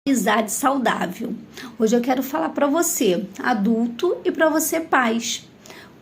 Amizade saudável. Hoje eu quero falar para você, adulto, e para você, pais,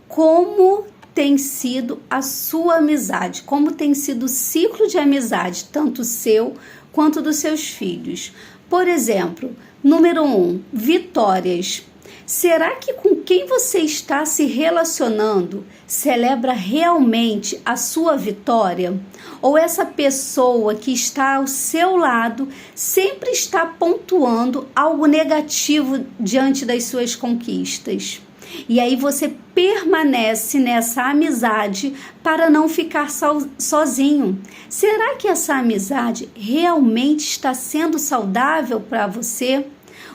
como tem sido a sua amizade, como tem sido o ciclo de amizade, tanto seu quanto dos seus filhos. Por exemplo, número 1, vitórias. Será que com quem você está se relacionando celebra realmente a sua vitória? Ou essa pessoa que está ao seu lado sempre está pontuando algo negativo diante das suas conquistas? E aí você permanece nessa amizade para não ficar sozinho. Será que essa amizade realmente está sendo saudável para você?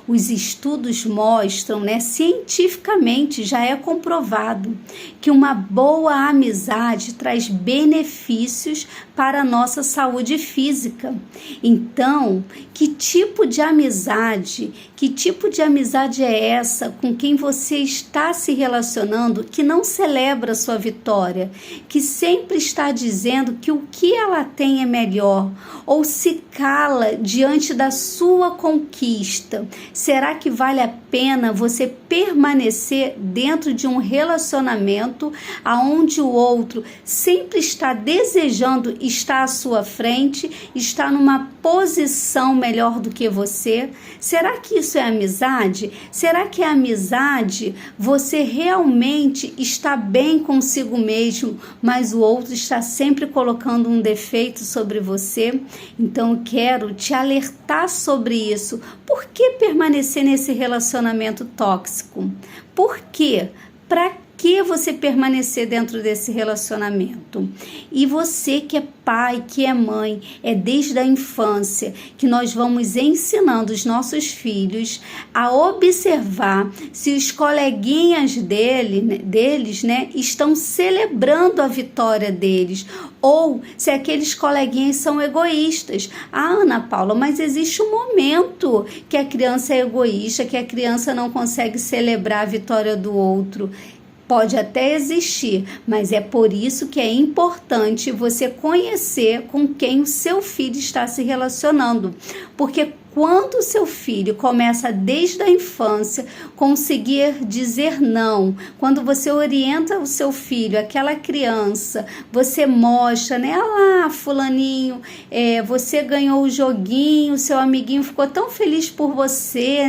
Os estudos mostram, cientificamente já é comprovado que uma boa amizade traz benefícios para a nossa saúde física. Então, que tipo de amizade é essa com quem você está se relacionando que não celebra a sua vitória, que sempre está dizendo que o que ela tem é melhor ou se cala diante da sua conquista? Será que vale a pena você permanecer dentro de um relacionamento onde o outro sempre está desejando estar à sua frente, está numa posição melhor do que você? Será que isso é amizade? Será que a amizade você realmente está bem consigo mesmo, mas o outro está sempre colocando um defeito sobre você? Então eu quero te alertar sobre isso. Por que permanecer nesse relacionamento tóxico? Por quê? Para que você permanecer dentro desse relacionamento? E você que é pai, que é mãe, é desde a infância que nós vamos ensinando os nossos filhos a observar se os coleguinhas deles estão celebrando a vitória deles, ou se aqueles coleguinhas são egoístas. Ana Paula, mas existe um momento que a criança é egoísta, que a criança não consegue celebrar a vitória do outro. Pode até existir, mas é por isso que é importante você conhecer com quem o seu filho está se relacionando. Porque quando o seu filho começa desde a infância conseguir dizer não, quando você orienta o seu filho, aquela criança, você mostra, olha lá, fulaninho, você ganhou o joguinho, seu amiguinho ficou tão feliz por você,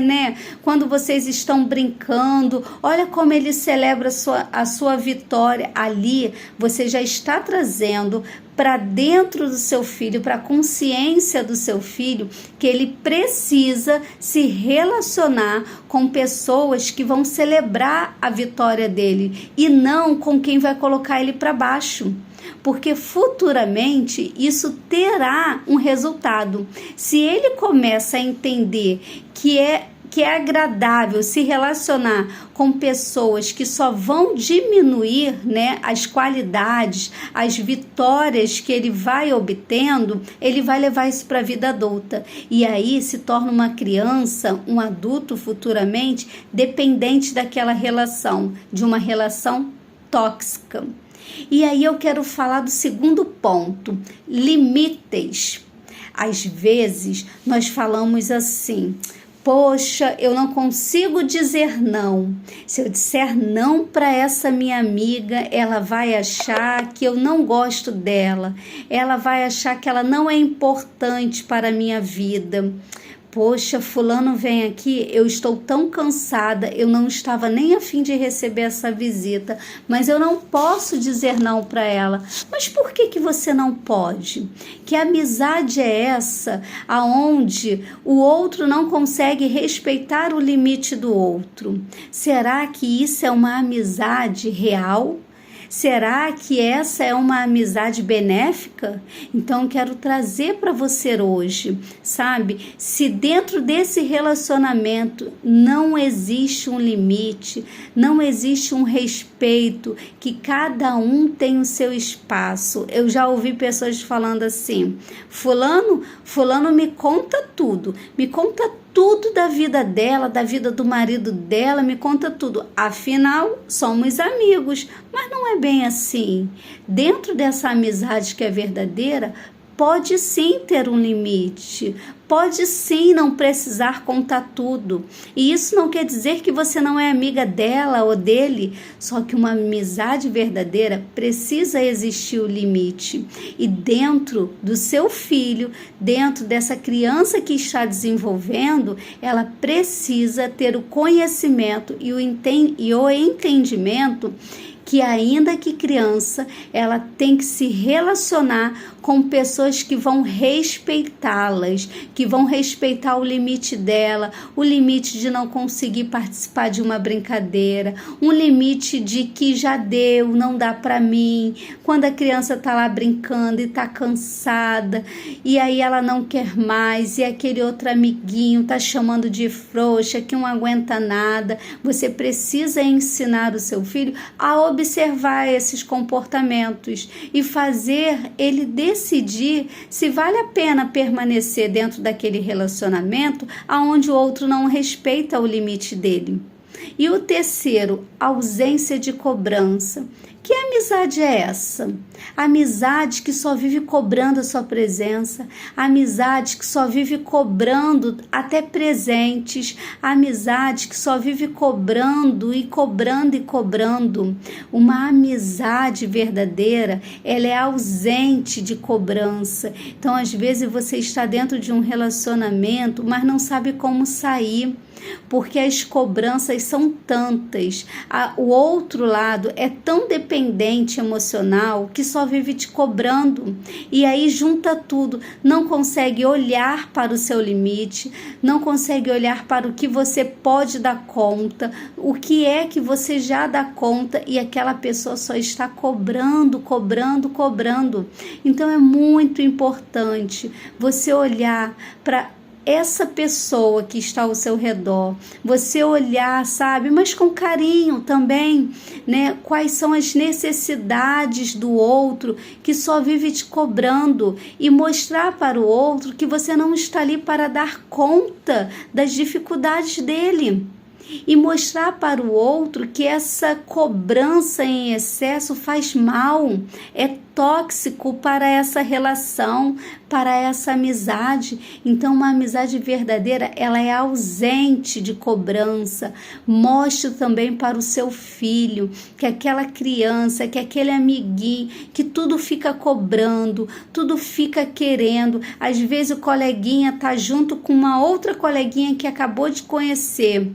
quando vocês estão brincando, olha como ele celebra a sua vitória. Ali você já está trazendo para dentro do seu filho, para a consciência do seu filho, que ele precisa se relacionar com pessoas que vão celebrar a vitória dele e não com quem vai colocar ele para baixo. Porque futuramente isso terá um resultado. Se ele começa a entender que é agradável se relacionar com pessoas que só vão diminuir, as qualidades, as vitórias que ele vai obtendo, ele vai levar isso para a vida adulta. E aí se torna uma criança, um adulto futuramente, dependente daquela relação, de uma relação tóxica. E aí eu quero falar do segundo ponto, limites. Às vezes nós falamos assim: poxa, eu não consigo dizer não. Se eu disser não para essa minha amiga, ela vai achar que eu não gosto dela. Ela vai achar que ela não é importante para a minha vida. Poxa, fulano vem aqui, eu estou tão cansada, eu não estava nem a fim de receber essa visita, mas eu não posso dizer não para ela. Mas por que você não pode? Que amizade é essa aonde o outro não consegue respeitar o limite do outro? Será que isso é uma amizade real? Será que essa é uma amizade benéfica? Então, quero trazer para você hoje, sabe? Se dentro desse relacionamento não existe um limite, não existe um respeito, que cada um tem o seu espaço. Eu já ouvi pessoas falando assim: fulano me conta tudo da vida dela, da vida do marido dela, me conta tudo. Afinal, somos amigos, mas não é bem assim. Dentro dessa amizade que é verdadeira, pode sim ter um limite, pode sim não precisar contar tudo. E isso não quer dizer que você não é amiga dela ou dele, só que uma amizade verdadeira precisa existir o limite. E dentro do seu filho, dentro dessa criança que está desenvolvendo, ela precisa ter o conhecimento e o entendimento que ainda que criança, ela tem que se relacionar com pessoas que vão respeitá-las, que vão respeitar o limite dela, o limite de não conseguir participar de uma brincadeira, um limite de que já deu, não dá para mim, quando a criança tá lá brincando e tá cansada, e aí ela não quer mais, e aquele outro amiguinho tá chamando de frouxa, que não aguenta nada. Você precisa ensinar o seu filho a observar esses comportamentos e fazer ele decidir se vale a pena permanecer dentro daquele relacionamento aonde o outro não respeita o limite dele. E o terceiro, ausência de cobrança. Que amizade é essa? Amizade que só vive cobrando a sua presença, amizade que só vive cobrando até presentes, amizade que só vive cobrando e cobrando e cobrando. Uma amizade verdadeira, ela é ausente de cobrança. Então, às vezes você está dentro de um relacionamento, mas não sabe como sair, porque as cobranças são tantas, o outro lado é tão dependente emocional que só vive te cobrando, e aí junta tudo, não consegue olhar para o seu limite, não consegue olhar para o que você pode dar conta, o que é que você já dá conta, e aquela pessoa só está cobrando, cobrando, cobrando. Então é muito importante você olhar para essa pessoa que está ao seu redor, você olhar, sabe, mas com carinho também, né? Quais são as necessidades do outro que só vive te cobrando, e mostrar para o outro que você não está ali para dar conta das dificuldades dele. E mostrar para o outro que essa cobrança em excesso faz mal, é tóxico para essa relação, para essa amizade. Então, uma amizade verdadeira, ela é ausente de cobrança. Mostre também para o seu filho que aquela criança, que aquele amiguinho, que tudo fica cobrando, tudo fica querendo. Às vezes o coleguinha está junto com uma outra coleguinha que acabou de conhecer.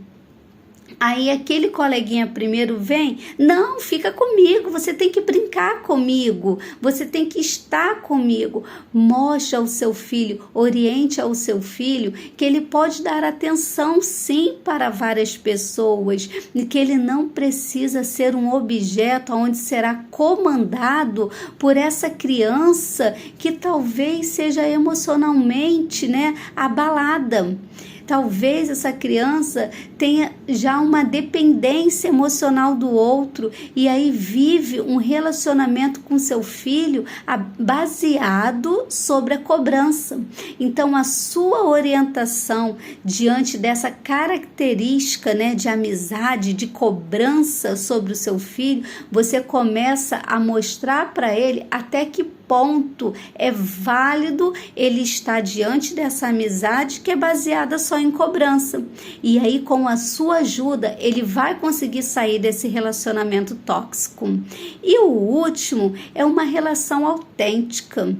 Aí aquele coleguinha primeiro vem, não, fica comigo, você tem que brincar comigo, você tem que estar comigo. Mostre ao seu filho, oriente ao seu filho que ele pode dar atenção sim para várias pessoas, e que ele não precisa ser um objeto onde será comandado por essa criança que talvez seja emocionalmente, né, abalada. Talvez essa criança tenha já uma dependência emocional do outro, e aí vive um relacionamento com seu filho baseado sobre a cobrança. Então, a sua orientação diante dessa característica, né, de amizade, de cobrança sobre o seu filho, você começa a mostrar para ele até que ponto é válido ele estar diante dessa amizade que é baseada só em cobrança. E aí, com a sua ajuda, ele vai conseguir sair desse relacionamento tóxico. E o último é uma relação autêntica.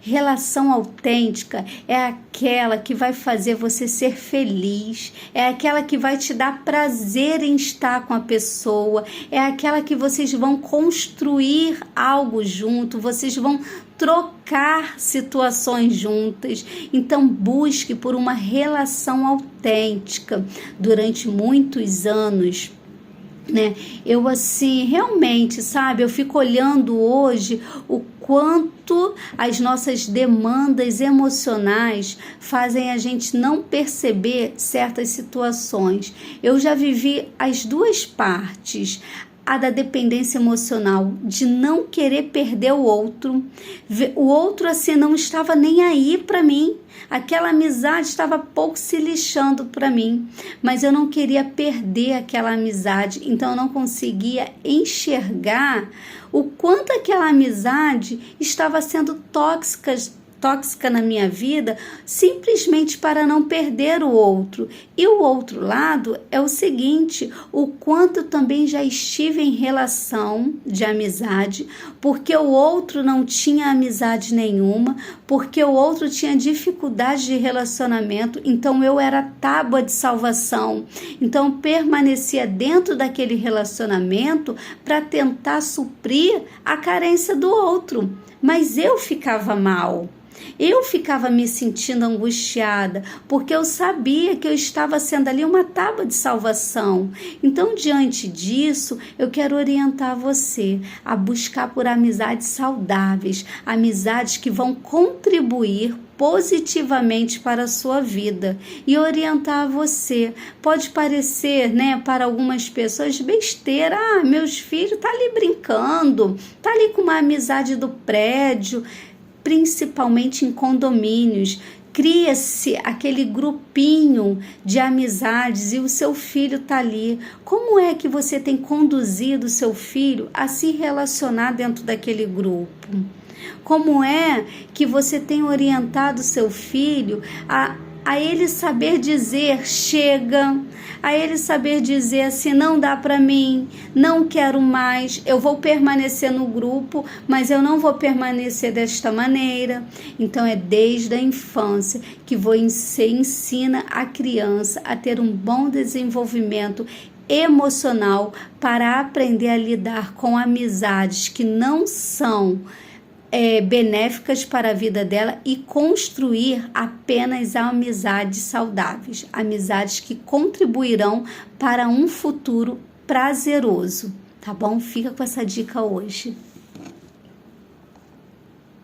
Relação autêntica é aquela que vai fazer você ser feliz, é aquela que vai te dar prazer em estar com a pessoa, é aquela que vocês vão construir algo junto, vocês vão trocar situações juntas. Então busque por uma relação autêntica durante muitos anos. Né? Eu assim, realmente, sabe, eu fico olhando hoje o quanto as nossas demandas emocionais fazem a gente não perceber certas situações. Eu já vivi as duas partes, a da dependência emocional, de não querer perder o outro assim não estava nem aí para mim, aquela amizade estava pouco se lixando para mim, mas eu não queria perder aquela amizade, então eu não conseguia enxergar o quanto aquela amizade estava sendo tóxica tóxica na minha vida simplesmente para não perder o outro. E o outro lado é o seguinte, o quanto eu também já estive em relação de amizade, porque o outro não tinha amizade nenhuma, porque o outro tinha dificuldade de relacionamento, então eu era tábua de salvação. Então permanecia dentro daquele relacionamento para tentar suprir a carência do outro, mas eu ficava mal. Eu ficava me sentindo angustiada, porque eu sabia que eu estava sendo ali uma tábua de salvação. Então, diante disso, eu quero orientar você a buscar por amizades saudáveis, amizades que vão contribuir positivamente para a sua vida e orientar você. Pode parecer, para algumas pessoas besteira, meus filhos tá ali brincando, tá ali com uma amizade do prédio, principalmente em condomínios. Cria-se aquele grupinho de amizades e o seu filho está ali. Como é que você tem conduzido o seu filho a se relacionar dentro daquele grupo? Como é que você tem orientado o seu filho a ele saber dizer chega, a ele saber dizer assim, não dá para mim, não quero mais, eu vou permanecer no grupo, mas eu não vou permanecer desta maneira. Então é desde a infância que você ensina a criança a ter um bom desenvolvimento emocional para aprender a lidar com amizades que não são benéficas para a vida dela e construir apenas amizades saudáveis, amizades que contribuirão para um futuro prazeroso, tá bom? Fica com essa dica hoje.